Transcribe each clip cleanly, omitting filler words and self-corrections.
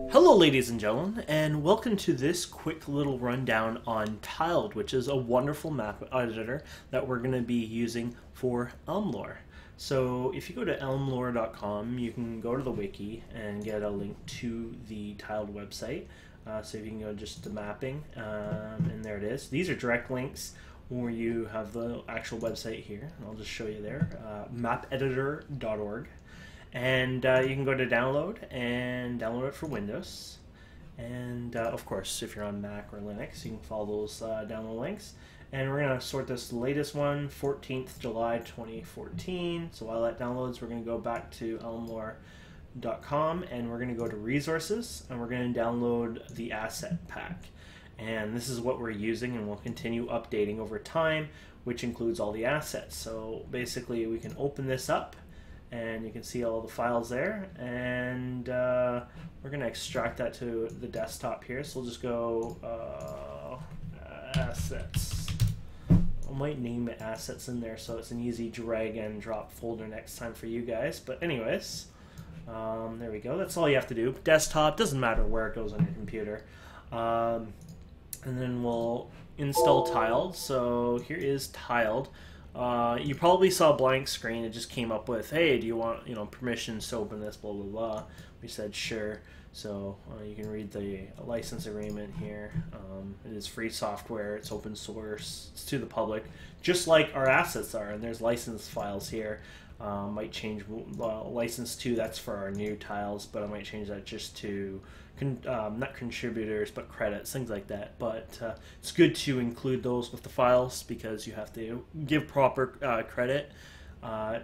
Hello ladies and gentlemen, and welcome to this quick little rundown on Tiled, which is a wonderful map editor that we're going to be using for Elmlore. So if you go to elmlore.com, you can go to the wiki and get a link to the Tiled website. So you can go just to mapping, and there it is. These are direct links, or you have the actual website here. I'll just show you there, mapeditor.org. And you can go to download and download it for Windows. And of course, if you're on Mac or Linux, you can follow those download links. And we're going to sort this latest one, 14th July 2014. So while that downloads, we're going to go back to elmlore.com and we're going to go to resources and we're going to download the asset pack. And this is what we're using, and we'll continue updating over time, which includes all the assets. So basically, we can open this up. And you can see all the files there, and we're going to extract that to the desktop here. So we'll just go assets. I might name it assets in there so it's an easy drag and drop folder next time for you guys. But anyways, there we go. That's all you have to do. Desktop, doesn't matter where it goes on your computer. And then we'll install Tiled. So here is Tiled. You probably saw a blank screen. It just came up with, hey, do you want permissions to open this, blah, blah, blah. We said sure. So you can read the license agreement here. It is free software. It's open source. It's to the public, just like our assets are. And there's license files here. Might change license 2. That's for our new tiles, but I might change that just to not contributors but credits, things like that. But it's good to include those with the files because you have to give proper credit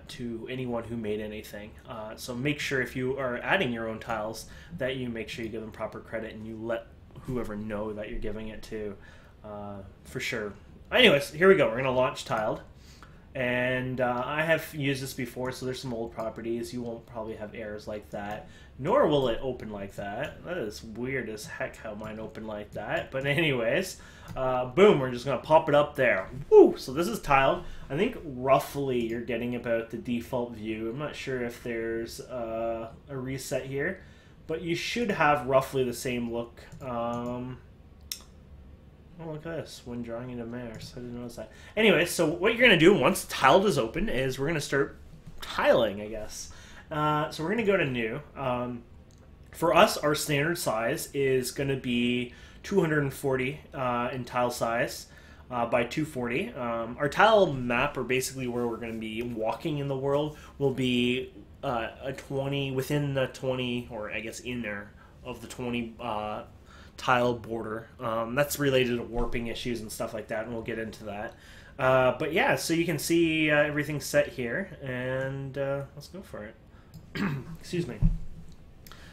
to anyone who made anything. So make sure if you are adding your own tiles that you make sure you give them proper credit and you let whoever know that you're giving it to, for sure. Anyways, here we go. We're going to launch Tiled. And I have used this before, so there's some old properties. You won't probably have errors like that, nor will it open like that. That is weird as heck how mine opened like that. But anyways, boom, we're just going to pop it up there. Woo! So this is Tiled. I think roughly you're getting about the default view. I'm not sure if there's a reset here, but you should have roughly the same look. Oh, look at this. When drawing into Mars. I didn't notice that. Anyway, so what you're going to do once Tiled is open is we're going to start tiling, I guess. So we're going to go to new. For us, our standard size is going to be 240 in tile size by 240. Our tile map, or basically where we're going to be walking in the world, will be a 20, within the 20, or I guess in there, of the 20 tile border. That's related to warping issues and stuff like that, and we'll get into that. But yeah, so you can see everything's set here, and let's go for it. Excuse me.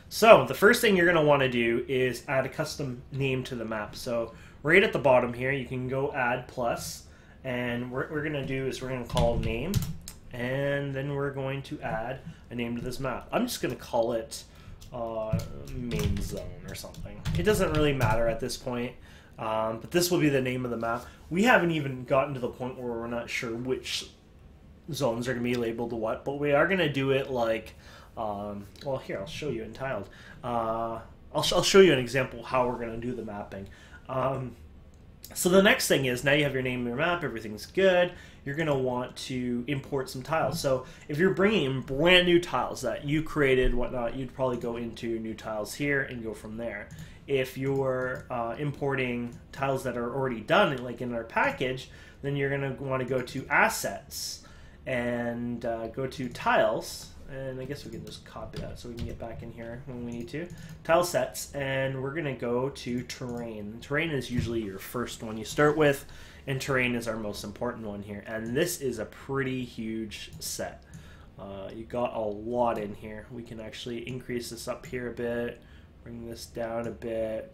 So the first thing you're going to want to do is add a custom name to the map. So right at the bottom here, you can go add plus, and what we're going to do is we're going to call name, and then we're going to add a name to this map. I'm just going to call it main zone or something. It doesn't really matter at this point, but this will be the name of the map. We haven't even gotten to the point where we're not sure which zones are going to be labeled to what, but we are going to do it like, well, here, I'll show you in Tiled. I'll show you an example how we're going to do the mapping. So the next thing is, now you have your name and your map, everything's good, you're going to want to import some tiles. So if you're bringing in brand new tiles that you created, whatnot, you'd probably go into new tiles here and go from there. If you're importing tiles that are already done, like in our package, then you're going to want to go to assets and go to tiles. And I guess we can just copy that so we can get back in here when we need to. Tile sets, and we're going to go to terrain. Terrain is usually your first one you start with, and terrain is our most important one here. And this is a pretty huge set. You got a lot in here. We can actually increase this up here a bit, bring this down a bit.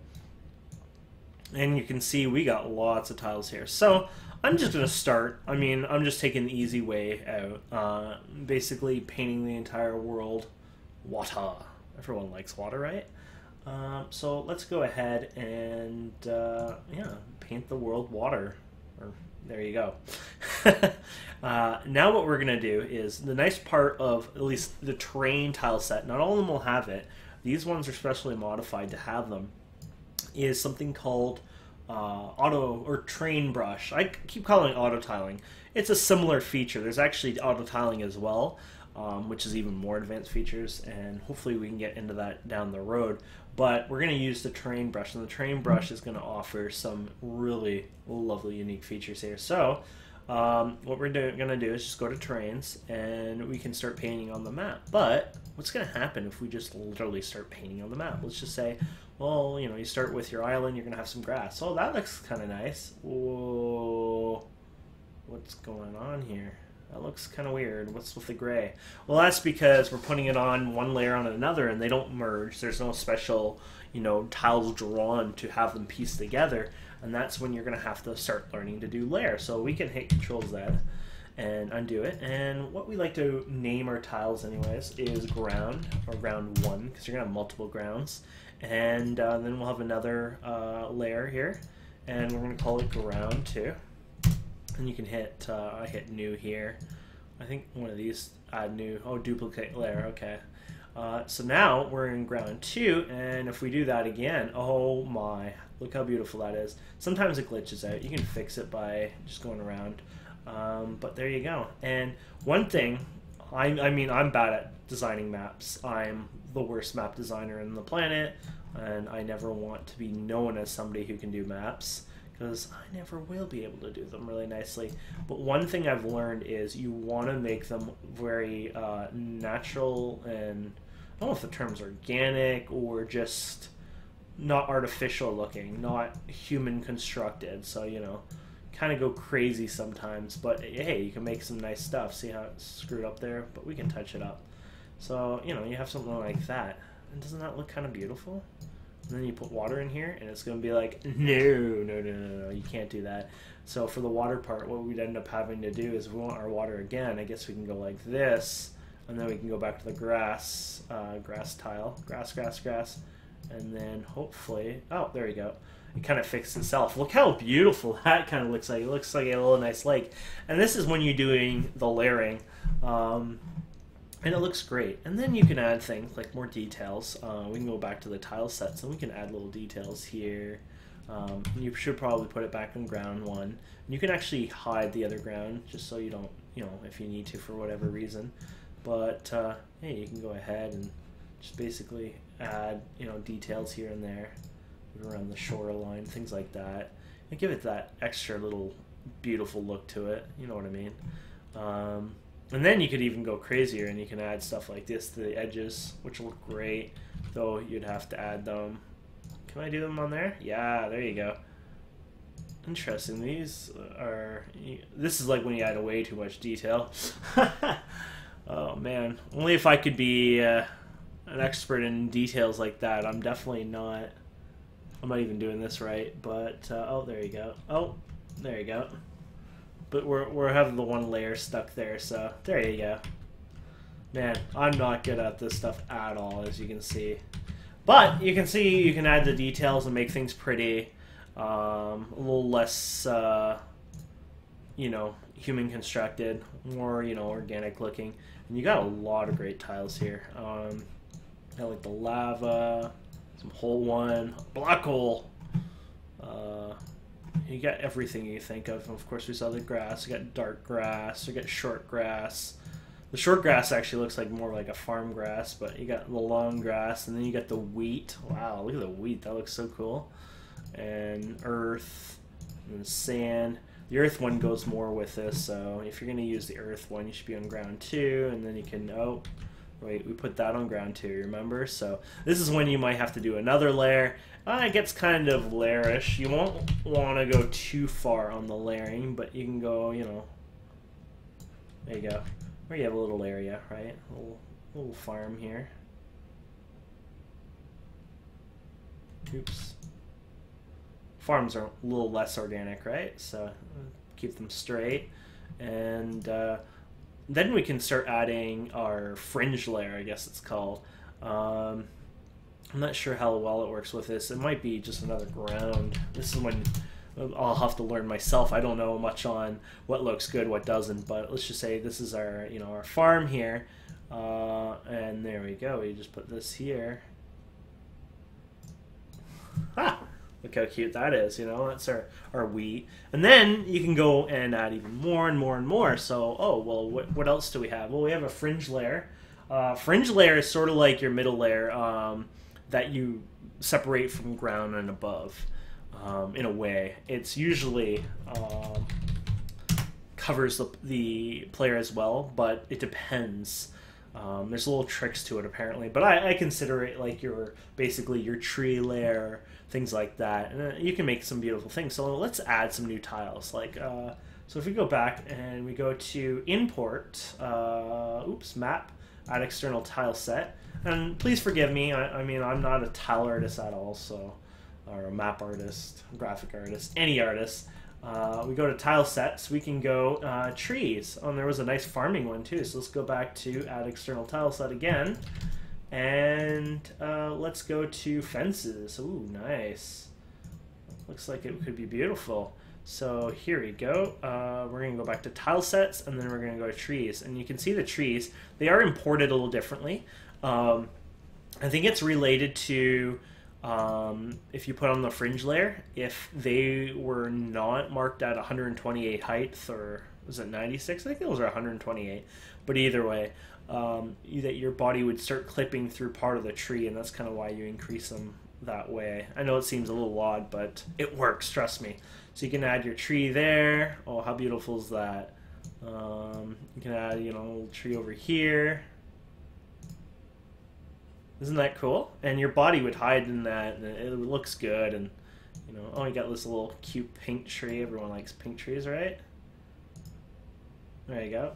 And you can see we got lots of tiles here. So I'm just going to start. I mean, I'm just taking the easy way out. Basically painting the entire world water. Everyone likes water, right? So let's go ahead and, yeah, paint the world water. Or, there you go. Now what we're going to do is, the nice part of at least the terrain tile set, not all of them will have it, these ones are specially modified to have them, is something called auto or train brush. I keep calling it auto tiling. It's a similar feature. There's actually auto tiling as well, which is even more advanced features, and hopefully we can get into that down the road. But we're going to use the train brush, and the train brush is going to offer some really lovely, unique features here. So what we're going to do is just go to trains, and we can start painting on the map. But what's going to happen if we just literally start painting on the map? Let's just say, well, you know, you start with your island, you're going to have some grass. Oh, that looks kind of nice. Whoa, what's going on here? That looks kind of weird. What's with the gray? Well, that's because we're putting it on one layer on another, and they don't merge. There's no special, you know, tiles drawn to have them pieced together, and that's when you're going to have to start learning to do layers. So we can hit Control-Z and undo it, and what we like to name our tiles anyways is ground, or ground 1, because you're going to have multiple grounds, and then we'll have another layer here, and we're going to call it ground 2. And you can hit, I hit new here. I think one of these, add new, oh, duplicate layer, okay. So now we're in ground 2, and if we do that again, oh my, look how beautiful that is. Sometimes it glitches out. You can fix it by just going around. But there you go. And one thing, I mean, I'm bad at designing maps. I'm the worst map designer in the planet, and I never want to be known as somebody who can do maps, because I never will be able to do them really nicely. But one thing I've learned is you want to make them very natural, and I don't know if the term's organic or just not artificial looking, not human constructed. So, you know, kind of go crazy sometimes, but hey, you can make some nice stuff. See how it's screwed up there? But we can touch it up. So, you know, you have something like that. And doesn't that look kind of beautiful? And then you put water in here, and it's going to be like, no, you can't do that. So for the water part, what we'd end up having to do is if we want our water again, I guess we can go like this, and then we can go back to the grass, grass tile, grass, and then hopefully, oh, there you go. It kind of fixed itself. Look how beautiful that kind of looks like. It looks like a little nice lake. And this is when you're doing the layering. And it looks great. And then you can add things like more details. We can go back to the tile sets and we can add little details here. You should probably put it back on ground 1. And you can actually hide the other ground just so you don't, you know, if you need to for whatever reason. But hey, you can go ahead and just basically add, you know, details here and there around the shoreline, things like that, and give it that extra little beautiful look to it. You know what I mean? And then you could even go crazier, and you can add stuff like this to the edges, which will look great, though you'd have to add them. Can I do them on there? Yeah, there you go. Interesting. These are... This is like when you add way too much detail. Oh, man. Only if I could be an expert in details like that. I'm definitely not... I'm not even doing this right, but... oh, there you go. Oh, there you go. But we're having the one layer stuck there, so there you go. Man, I'm not good at this stuff at all, as you can see. But you can see you can add the details and make things pretty, a little less, you know, human constructed, more, you know, organic looking. And you got a lot of great tiles here. Got like the lava, some hole one, black hole. You got everything you think of. Of course, we saw the grass. You got dark grass. You got short grass. The short grass actually looks like more like a farm grass, but you got the long grass, and then you got the wheat. Wow, look at the wheat. That looks so cool. And earth and sand. The earth one goes more with this, so if you're going to use the earth one, you should be on ground 2, and then you can... Oh, wait, we put that on ground 2, remember? So this is when you might have to do another layer. It gets kind of layerish. You won't want to go too far on the layering, but you can go, you know, there you go. Where you have a little area, right? A little farm here. Oops. Farms are a little less organic, right? So keep them straight. And then we can start adding our fringe layer, I guess it's called. I'm not sure how well it works with this. It might be just another ground. This is when I'll have to learn myself. I don't know much on what looks good, what doesn't, but let's just say this is our, you know, our farm here. And there we go. We just put this here. Ha! Look how cute that is, you know, that's our wheat. And then you can go and add even more and more and more. So, oh, well, what else do we have? Well, we have a fringe layer. Fringe layer is sort of like your middle layer that you separate from ground and above in a way. It's usually covers the player as well, but it depends. There's little tricks to it apparently, but I consider it like basically your tree layer, things like that, and you can make some beautiful things. So let's add some new tiles. Like so, if we go back and we go to import, map, add external tile set, and please forgive me. I mean, I'm not a tile artist at all, so or a map artist, graphic artist, any artist. We go to tile sets, we can go trees. Oh, and there was a nice farming one too, so let's go back to add external tile set again. And let's go to fences. Ooh, nice. Looks like it could be beautiful. So here we go. We're going to go back to tile sets, and then we're going to go to trees. And you can see the trees. They are imported a little differently. I think it's related to if you put on the fringe layer, if they were not marked at 128 height, or was it 96? I think those are 128. But either way, that your body would start clipping through part of the tree, and that's kind of why you increase them that way. I know it seems a little odd, but it works, trust me. So you can add your tree there. Oh, how beautiful is that? You can add, you know, a little tree over here. Isn't that cool? And your body would hide in that, and it looks good. And you know, oh, you got this little cute pink tree. Everyone likes pink trees, right? There you go.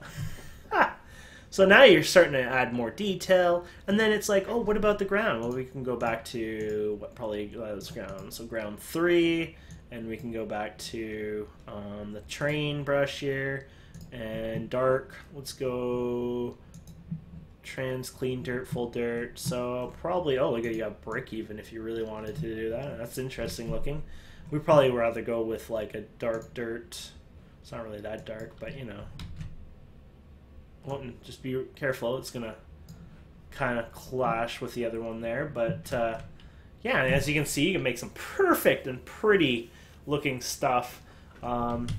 So now you're starting to add more detail, and then it's like, oh, what about the ground? Well, we can go back to what probably was ground. So ground 3, and we can go back to the train brush here, and dark. Let's go trans, clean dirt, full dirt. So probably, oh, look at you got brick even if you really wanted to do that. That's interesting looking. We'd probably rather go with like a dark dirt. It's not really that dark, but you know. Well, just be careful. It's gonna kind of clash with the other one there, but yeah. As you can see, you can make some perfect and pretty looking stuff. Sort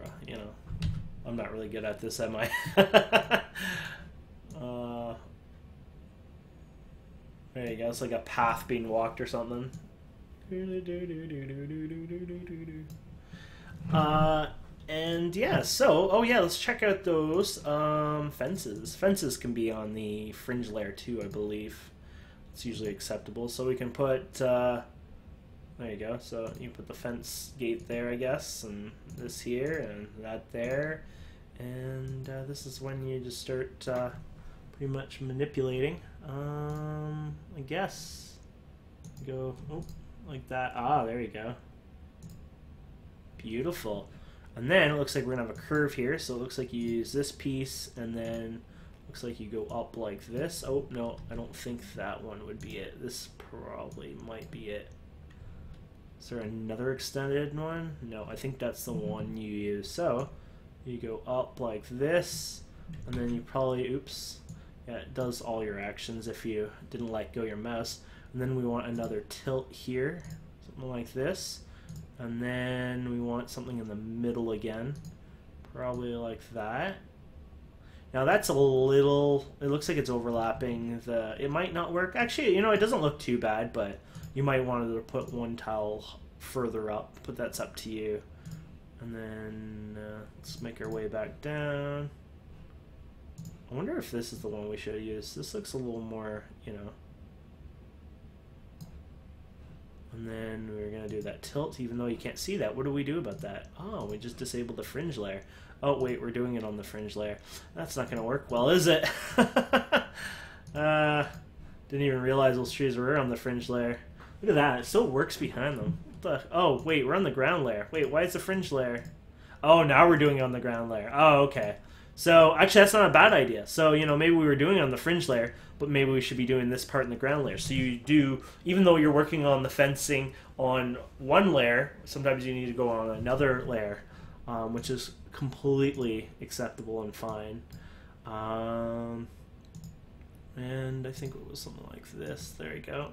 of, you know. I'm not really good at this, am I? There you go. It's like a path being walked or something. And yeah, so, oh yeah, let's check out those fences. Fences can be on the fringe layer too, I believe. It's usually acceptable. So we can put, there you go. So you put the fence gate there, I guess, and this here, and that there. And this is when you just start pretty much manipulating. I guess. Go, oh, like that. Ah, there you go. Beautiful. And then it looks like we're going to have a curve here, so it looks like you use this piece, and then looks like you go up like this. Oh, no, I don't think that one would be it. This probably might be it. Is there another extended one? No, I think that's the one you use. So, you go up like this, and then you probably, oops, yeah, it does all your actions if you didn't let go your mouse. And then we want another tilt here, something like this. And then we want something in the middle again, probably like that. Now that's a little, it looks like it's overlapping it might not work. Actually, you know, it doesn't look too bad, but you might want to put one tile further up, but that's up to you. And then let's make our way back down. I wonder if this is the one we should use. This looks a little more, you know. And then we're going to do that tilt, even though you can't see that. What do we do about that? Oh, we just disabled the fringe layer. Oh, wait, we're doing it on the fringe layer. That's not going to work well, is it? Didn't even realize those trees were on the fringe layer. Look at that. It still works behind them. Oh, wait, we're on the ground layer. Wait, why is the fringe layer? Oh, now we're doing it on the ground layer. Oh, okay. So, actually, that's not a bad idea. So, you know, maybe we were doing it on the fringe layer, but maybe we should be doing this part in the ground layer. So you do, even though you're working on the fencing on one layer, sometimes you need to go on another layer, which is completely acceptable and fine. And I think it was something like this. There you go.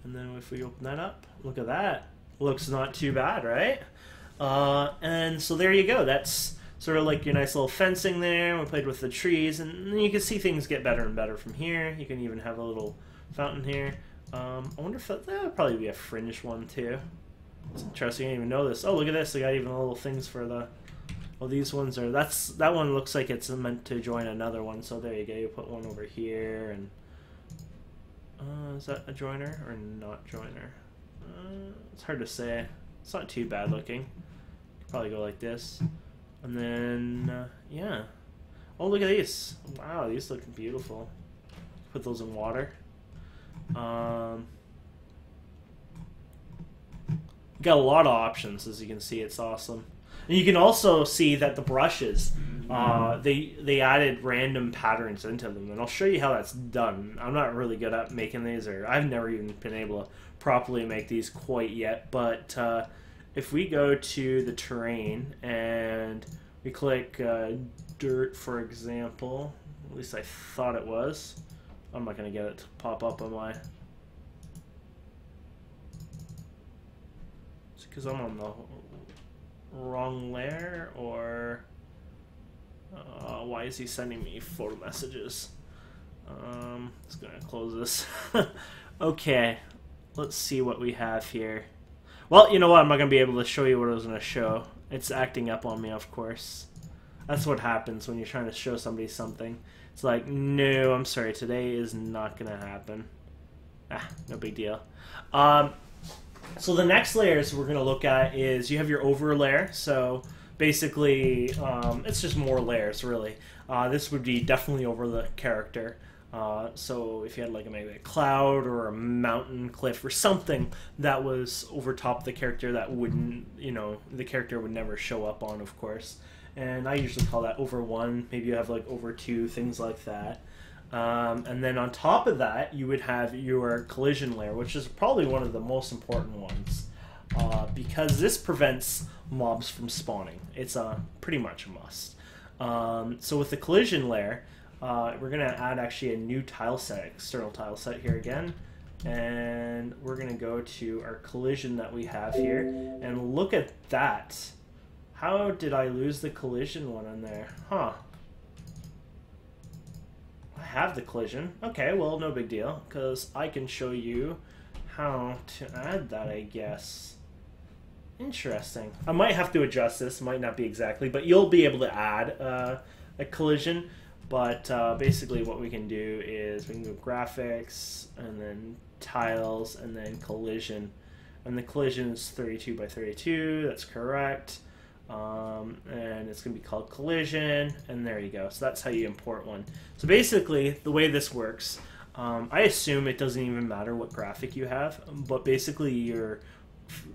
And then if we open that up, look at that. Looks not too bad, right? And so there you go. That's sort of like your nice little fencing there. We played with the trees, and you can see things get better and better from here. You can even have a little fountain here. I wonder if that would probably be a fringe one too. It's interesting. I didn't even know this. Oh, look at this. They got even little things for the... Well, these ones are... That one looks like it's meant to join another one. So there you go. You put one over here, and... is that a joiner or not joiner? It's hard to say. It's not too bad looking. Probably go like this. And then, yeah. Oh, look at these. Wow, these look beautiful. Put those in water. Got a lot of options, as you can see. It's awesome. And you can also see that the brushes, they added random patterns into them, and I'll show you how that's done. I'm not really good at making these, or I've never even been able to properly make these quite yet, but if we go to the terrain and we click dirt, for example, at least I thought it was. I'm not going to get it to pop up on my... It's because I'm on the wrong layer, or why is he sending me photo messages? Just gonna close this. Okay, let's see what we have here. Well, you know what? I'm not gonna be able to show you what I was gonna show. It's acting up on me, of course. That's what happens when you're trying to show somebody something. It's like, no, I'm sorry, today is not gonna happen. No big deal. So the next layers we're going to look at is you have your over layer. So basically, it's just more layers, really. This would be definitely over the character. So if you had like maybe a cloud or a mountain cliff or something that was over top of the character that wouldn't, you know, the character would never show up on, of course. And I usually call that over 1. Maybe you have like over 2, things like that. And then on top of that, you would have your collision layer, which is probably one of the most important ones, because this prevents mobs from spawning. It's pretty much a must. So with the collision layer, we're going to add actually a new tile set, external tile set here again, and we're going to go to our collision that we have here, and look at that. How did I lose the collision one in there? Huh. Have the collision. Okay, well, no big deal, because I can show you how to add that, I guess. Interesting. I might have to adjust this, might not be exactly, but you'll be able to add a collision. But basically what we can do is we can go graphics, and then tiles, and then collision. And the collision is 32 by 32, that's correct. And it's going to be called collision, and there you go. So that's how you import one. So basically, the way this works, I assume it doesn't even matter what graphic you have, but basically your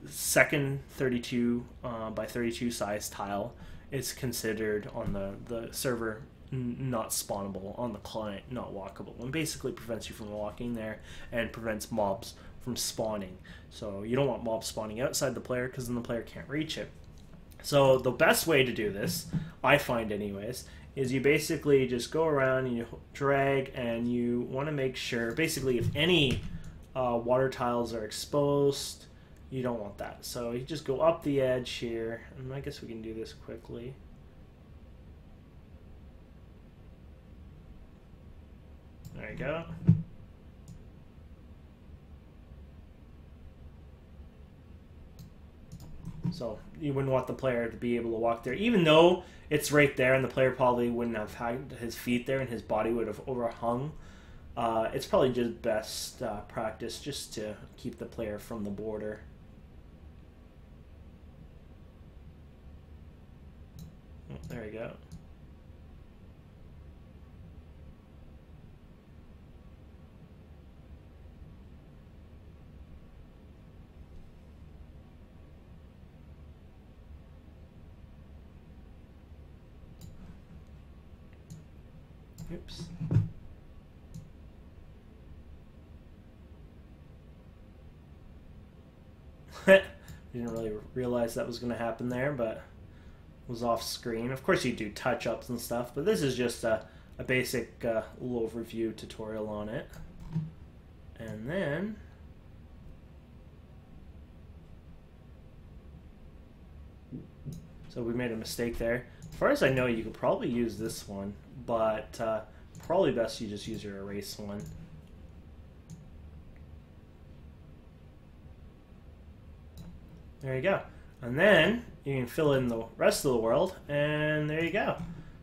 second 32 by 32 size tile is considered on the server not spawnable, on the client not walkable, and basically prevents you from walking there and prevents mobs from spawning. So you don't want mobs spawning outside the player, because then the player can't reach it. So the best way to do this, I find anyways, is you basically just go around and you drag, and you want to make sure, basically, if any water tiles are exposed, you don't want that. So you just go up the edge here, and I guess we can do this quickly. There you go. So you wouldn't want the player to be able to walk there, even though it's right there, and the player probably wouldn't have had his feet there, and his body would have overhung. It's probably just best practice just to keep the player from the border. Oh, there you go. Oops. Didn't really realize that was going to happen there, but was off screen. Of course you do touch-ups and stuff, but this is just a a basic little overview tutorial on it. And then so we made a mistake there. As far as I know, you could probably use this one, but probably best you just use your erase one. There you go. And then you can fill in the rest of the world, and there you go.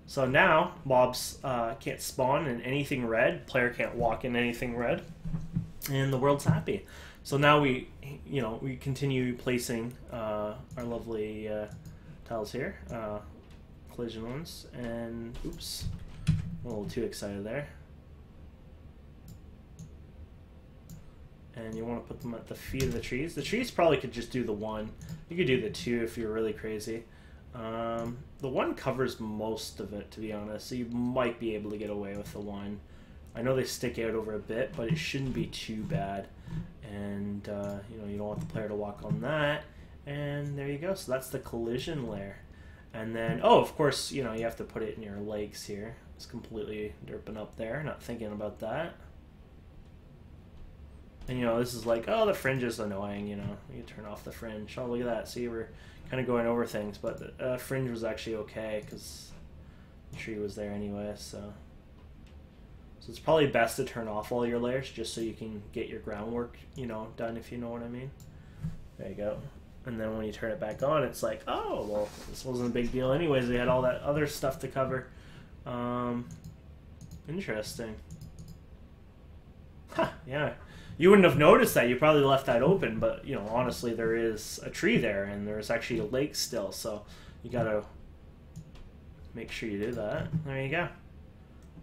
So now mobs can't spawn in anything red, player can't walk in anything red, and the world's happy. So now we continue placing our lovely tiles here, collision ones, and oops, a little too excited there. And you want to put them at the feet of the trees. The trees probably could just do the one. You could do the two if you're really crazy. The one covers most of it, to be honest, so you might be able to get away with the one. I know they stick out over a bit, but it shouldn't be too bad. And you don't want the player to walk on that. And there you go. So that's the collision layer. And then, oh, of course, you have to put it in your legs here. It's completely derping up there. Not thinking about that. And this is like, oh, the fringe is annoying, you turn off the fringe. Oh, look at that. See, we're kind of going over things, but the fringe was actually okay because the tree was there anyway, so it's probably best to turn off all your layers just so you can get your groundwork, done, if you know what I mean. There you go. And then when you turn it back on, it's like, oh, well, this wasn't a big deal anyways. We had all that other stuff to cover. Interesting. Huh, yeah. You wouldn't have noticed that. You probably left that open, but, honestly, there is a tree there, and there's actually a lake still, so you gotta make sure you do that. There you go.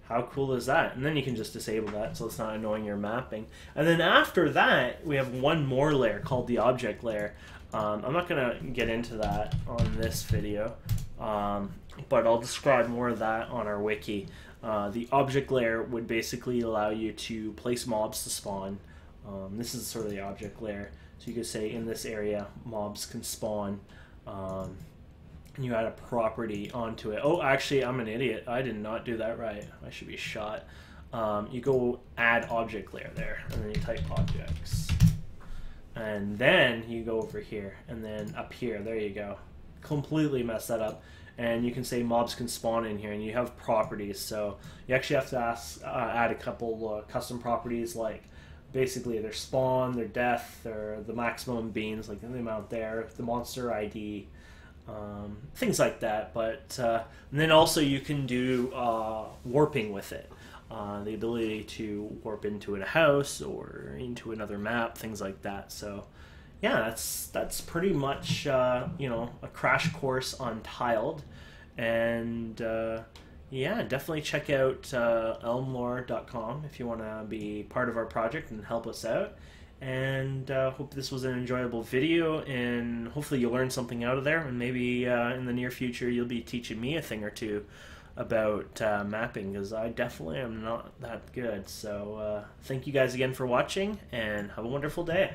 How cool is that? And then you can just disable that so it's not annoying your mapping. And then after that, we have one more layer called the object layer. I'm not going to get into that on this video, but I'll describe more of that on our wiki. The object layer would basically allow you to place mobs to spawn. This is sort of the object layer. So you could say in this area, mobs can spawn. And you add a property onto it. Oh, actually, I'm an idiot. I did not do that right. I should be shot. You go add object layer there, and then you type objects. And then you go over here, and then up here. There you go. Completely messed that up. And you can say mobs can spawn in here, and you have properties. So you actually have to add a couple custom properties, like basically their spawn, their death, the maximum beans, like the amount there, the monster ID, things like that. But and then also you can do warping with it, the ability to warp into a house or into another map, things like that. So yeah, that's pretty much a crash course on Tiled. And yeah, definitely check out elmlore.com if you want to be part of our project and help us out. And hope this was an enjoyable video, and hopefully you learned something out of there, and maybe in the near future you'll be teaching me a thing or two about mapping, because I definitely am not that good. So thank you guys again for watching, and have a wonderful day.